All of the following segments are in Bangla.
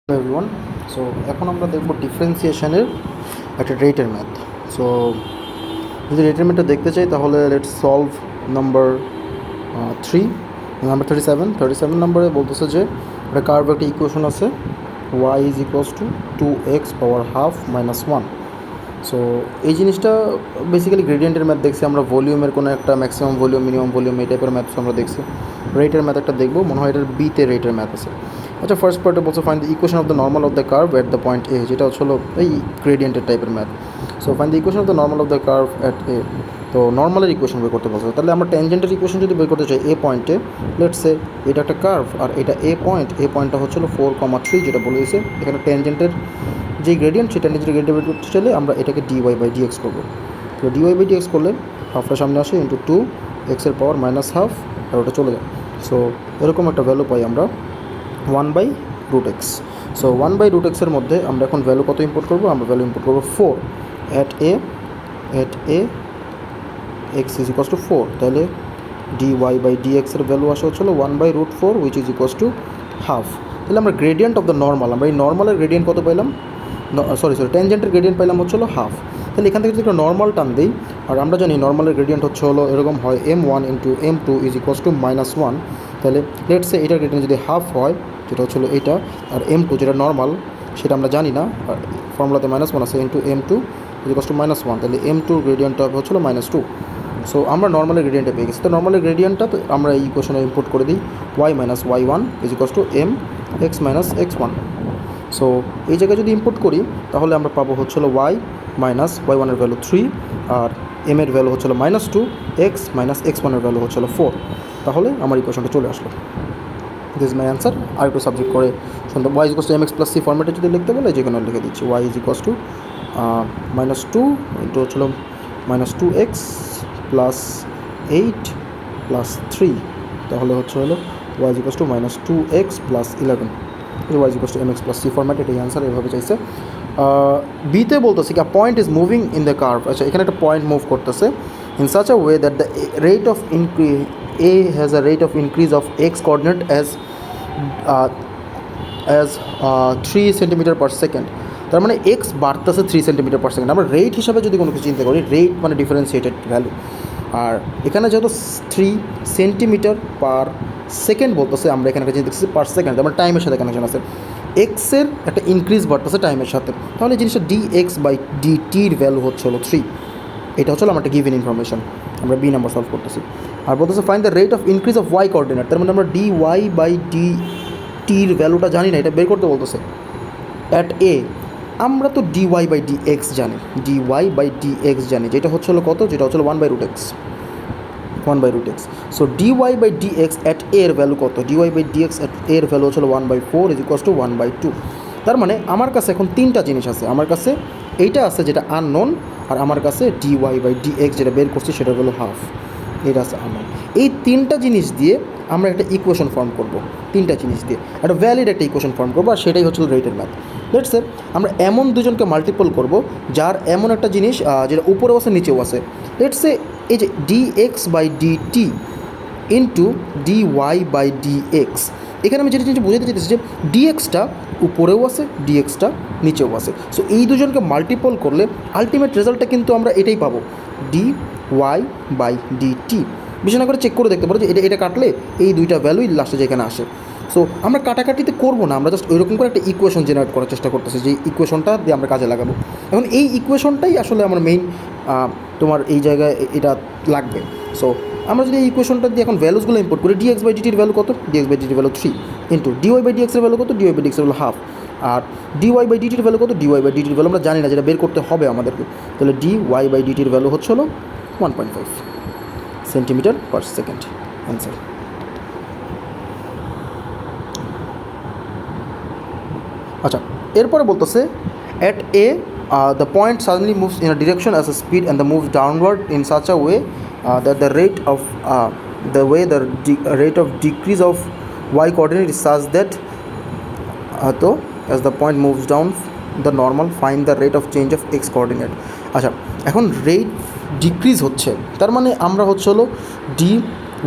এভরিওয়ান। সো এখন আমরা দেখব ডিফারেন্সিয়েশনের একটা রেটের ম্যাথ। সো যদি রেটের ম্যাথটা দেখতে চাই তাহলে লেটস সলভ নাম্বার 37 নম্বরে বলতেছে যে একটা কার্ভ একটা ইকুয়েশন আছে y is equals two 2x power half minus 1। So এই জিনিসটা বেসিক্যালি গ্রেডিয়েন্টের ম্যাথ দেখছি আমরা, ভলিউমের কোনো একটা ম্যাক্সিমাম ভলিউম মিনিমাম ভলিউম এই টাইপের ম্যাথস আমরা দেখছি। রেটের ম্যাথ একটা দেখবো, মনে হয় এটার বিতে রেটের ম্যাথ আছে। আচ্ছা, ফার্স্ট পার্টে বলছে find the equation of the normal of the curve at the point A, যেটা হলো এই গ্রেডিয়েন্টের টাইপের math. So find the equation of the normal of the curve at A, তো নর্মালের ইকুয়েশন বের করতে বলছে। তাহলে আমরা ট্যানজেন্টের ইকুয়েশন যদি বের করতে চাই এ পয়েন্টে, লেটস সে এটা একটা কার্ভ আর এটা এ পয়েন্টটা হচ্ছিলো 4,3, যেটা বলে দিয়েছে এখানে ট্যানজেন্টের যে গ্রেডিয়েন্ট সেটা নিজের গ্রেডিয়েন্ট বের করতে চাইলে আমরা এটাকে dy/dx করবো। তো dy/dx করলে হাফটা সামনে আসে ইন্টু 2 এক্সের পাওয়ার মাইনাস হাফ, আর ওটা চলে যায়। সো এরকম একটা ভ্যালু পাই আমরা 1/√x। সো 1/√x এর মধ্যে আমরা এখন ভ্যালু কত ইম্পোর্ট করবো? আমরা ভ্যালু ইম্পোর্ট করবো 4 at a x is equals two 4। তাহলে dy/dx এর ভ্যালু আসা হচ্ছিলো 1/√4 which is equals to half. তাহলে আমরা গ্রেডিয়েন্ট অফ দ্য নর্মাল, আমরা এই নর্মালের গ্রেডিয়েন্ট কত পাইলাম? ট্যানজেন্টের গ্রেডিয়েন্ট পাইলাম হচ্ছিলো হাফ। তাহলে এখান থেকে যদি একটা নর্মাল টান দিই, আর আমরা জানি নর্মালের গ্রেডিয়েন্ট হলো এরকম হয় m1 into m2 is equals two -1। তাহলে লেটস সে এটার গ্রেডিয়েন্ট যদি হাফ হয়, যেটা হচ্ছিলো এইটা, আর m2 যেটা নর্মাল সেটা আমরা জানি না, ফর্মুলাতে -1 আছে, into m2 is equals two -1। তাহলে m2 গ্রেডিয়েন্টটা হচ্ছিলো -2। সো আমরা নর্মালের গ্রেডিয়েন্টটা পেয়ে গেছি। তো নর্মালের গ্রেডিয়েন্টটা আমরা এই ইকুয়েশনে ইম্পোর্ট করে দিই y - y1 is equals to mx - x1। So এই জায়গায় যদি ইম্পোর্ট করি তাহলে আমরা পাবো হচ্ছিলো y - y1 এর ভ্যালু 3, আর m এর ভ্যালু হচ্ছিলো -2, x - x1 এর ভ্যালু হচ্ছিলো 4। তাহলে আমার ইকুয়েশনটা চলে আসলো। This is my answer. আর একটু সাবজেক্ট করে সুন্দর, y is equals to mx + c ফর্মেটে যদি লিখতে বলে যেখানে লিখে দিচ্ছি y is equals two -2 into হচ্ছিলো -2x + 8 + 3, তাহলে হলো y is equals two -2x + 11, y is equals to mx + c format. এটাই অ্যান্সার, এভাবে চাইছে। বিতে বলতেছে কি point is moving in the curve. আচ্ছা, এখানে একটা পয়েন্ট মুভ করতেছে in such a way that the rate of increase A has a rate of increase of x coordinate as 3 সেন্টিমিটার/সেকেন্ড। তার মানে এক্স বাড়তেছে 3 সেন্টিমিটার/সেকেন্ড। আমরা রেট হিসাবে যদি কোনো কিছু চিন্তা করি, রেট মানে ডিফারেন্সিয়েটেড ভ্যালু, আর এখানে যেহেতু 3 সেন্টিমিটার/সেকেন্ড বলতেছে, আমরা এখানে একটা জিনিস দেখছি পার সেকেন্ড, আমরা টাইমের সাথে কানেকশন আছে, এক্সের একটা ইনক্রিজ বাড়তেছে টাইমের সাথে। তাহলে জিনিসটা dx/dtর ভ্যালু হলো 3। এটা হচ্ছে আমার একটা গিভেন ইনফরমেশন, আমরা বি নাম্বার সলভ করতেছি। আর বলতেছে find the rate of increase of Y coordinate. তার মানে আমরা dy/dtর ভ্যালুটা জানি না, এটা বের করতে বলতেছে অ্যাট এ। আমরা তো dy/dx জানি, যেটা হলো কত, যেটা হলো 1/√x। So dy/dx at a এর ভ্যালু কত? dy/dx অ্যাট a এর ভ্যালু হলো 1/4 ইজ ইকুয়ালস টু 1/2। তার মানে আমার কাছে এখন তিনটা জিনিস আছে, আমার কাছে এইটা আছে যেটা আননোন, আর আমার কাছে dy/dx যেটা বের করছি সেটা হলো হাফ, এটা আছে আননোন। এই তিনটা জিনিস দিয়ে আমরা একটা ইকুয়েশন ফর্ম করব, তিনটা জিনিস দিয়ে একটা ভ্যালিড একটা ইকুয়েশন ফর্ম করবো, আর সেটাই হচ্ছে রেটের ম্যাথ। লেটস সে আমরা এমন দুজনকে মাল্টিপল করব যার এমন একটা জিনিস যেটা উপরেও আছে নিচেও আছে। লেটস সে এই যে dx/dt ইন্টু dy/dx, এখানে আমি যেটা জিনিস বোঝাতে চাইতেছি যে ডিএক্সটা উপরেও আছে, ডিএক্সটা নিচেও আছে। সো এই দুজনকে মাল্টিপল করলে আলটিমেট রেজাল্টটা কিন্তু আমরা এটাই পাবো, dy/dt। বিশেষ করে চেক করে দেখতে পারো যে এটা কাটলে এই দুইটা ভ্যালুই লাস্টে যেখানে আসে। সো আমরা কাটাকাটিতে করবো না, আমরা জাস্ট ওইরকম করে একটা ইকুয়েশন জেনারেট করার চেষ্টা করতেছি, যে ইকুয়েশনটা দিয়ে আমরা কাজে লাগাবো। এখন এই ইকুয়েশনটাই আসলে আমার মেইন, তোমার এই জায়গায় এটা লাগবে। সো আমরা যদি এই ইকুয়েশনটা দিয়ে এখন ভ্যালুসগুলো ইম্পোর্ট করি, dx/dtর ভ্যালু কত? dx/dtর ভ্যালু 3 ইন্টু dy/dx এর ভ্যালু কত? dy/dx এর ভ্যালু হাফ, আর dy/dtর ভ্যালু কত? dy/dtর ভ্যালু আমরা জানি না, যেটা বের করতে হবে আমাদেরকে। তাহলে dy/dtর ভ্যালু হলো 1.5 সেন্টিমিটার/সেকেন্ড। অ্যান্সার। আচ্ছা, এরপরে বলতেছে at a the point suddenly moves in a direction as a speed and the moves downward in such a way that the rate of decrease of y coordinate is such that so as the point moves down the normal, find the rate of change of x coordinate। আচ্ছা, এখন রেট ডিক্রিজ হচ্ছে, তার মানে আমরা হলো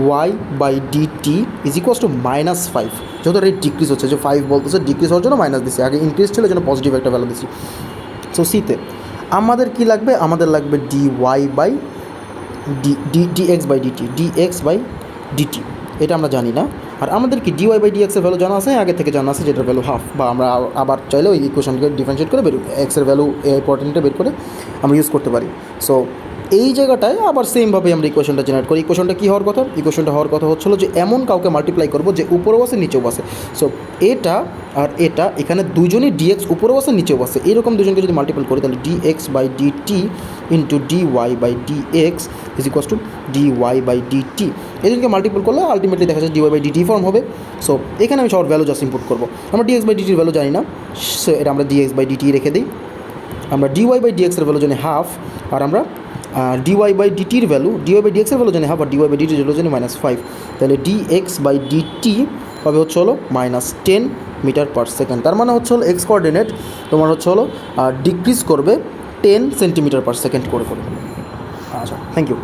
Y by D T is equals to -5, যেহেতু রেট ডিক্রিজ হচ্ছে, যে 5 বলতেছে ডিক্রিজ হওয়ার জন্য মাইনাস দিচ্ছি, আগে ইনক্রিজ ছিল জন্য পজিটিভ একটা ভ্যালু দিচ্ছি। সো সিতে আমাদের কি লাগবে, আমাদের লাগবে D Y by D X by DT, D X by DT, এটা আমরা জানি না। আর আমাদের কি ডিওয়াই বাই ডিএক্সের ভ্যালু জানা আছে, আগে থেকে জানা আছে, যেটার ভ্যালু হাফ, বা আমরা আবার চাইলে ওই ইকুয়েশনকে ডিফারেন্সিয়েট করে এক্সের ভ্যালু ইম্পর্টেন্টটা বের করে আমরা ইউজ করতে পারি। সো এই জায়গাটায় আবার সেমভাবে আমরা ইকুয়েশনটা জেনারেট করি। ইকুয়েশনটা কী হওয়ার কথা, ইকুয়েশনটা হওয়ার কথা হচ্ছিলো যে এমন কাউকে মাল্টিপ্লাই করবো যে উপরেও আছে নিচেও আছে। সো এটা আর এটা এখানে দুজনই ডিএক্স উপরেও আছে নিচেও আছে, এরকম দুজনকে যদি মাল্টিপ্লাই করি তাহলে DX by DT into DY by DX is equals to DY by DT. এদেরকে মাল্টিপল করলে আলটিমেটলি দেখা যায় ডিওয়াই বাই ডিটি ফর্ম হবে। সো এখানে আমি সবার ভ্যালু জাস্ট ইনপুট করবো। আমরা ডিএক্স বাই ডিটির ভ্যালু জানি না, সো এটা আমরা ডিএক্স বাই ডিটি রেখে দিই। আমরা ডিওয়াই বাই ডিএক্সের ভ্যালু জানি হাফ, আর আমরা ডিওয়াই বাই ডিটির ভ্যালু, ডিওয়াই বাই ডিএক্সের ভ্যালু জানি হাফ, আর ডিওয়াই বাই ডিটির ভ্যালু জানি -5। তাহলে ডিএক্স বাই ডিটি হবে হচ্ছে হলো -10 মিটার পার সেকেন্ড। তার মানে হচ্ছে হলো এক্স কোঅর্ডিনেট তোমার হচ্ছে হলো ডিক্রিজ করবে 10 সেন্টিমিটার পার সেকেন্ড করে। আচ্ছা, থ্যাংক ইউ।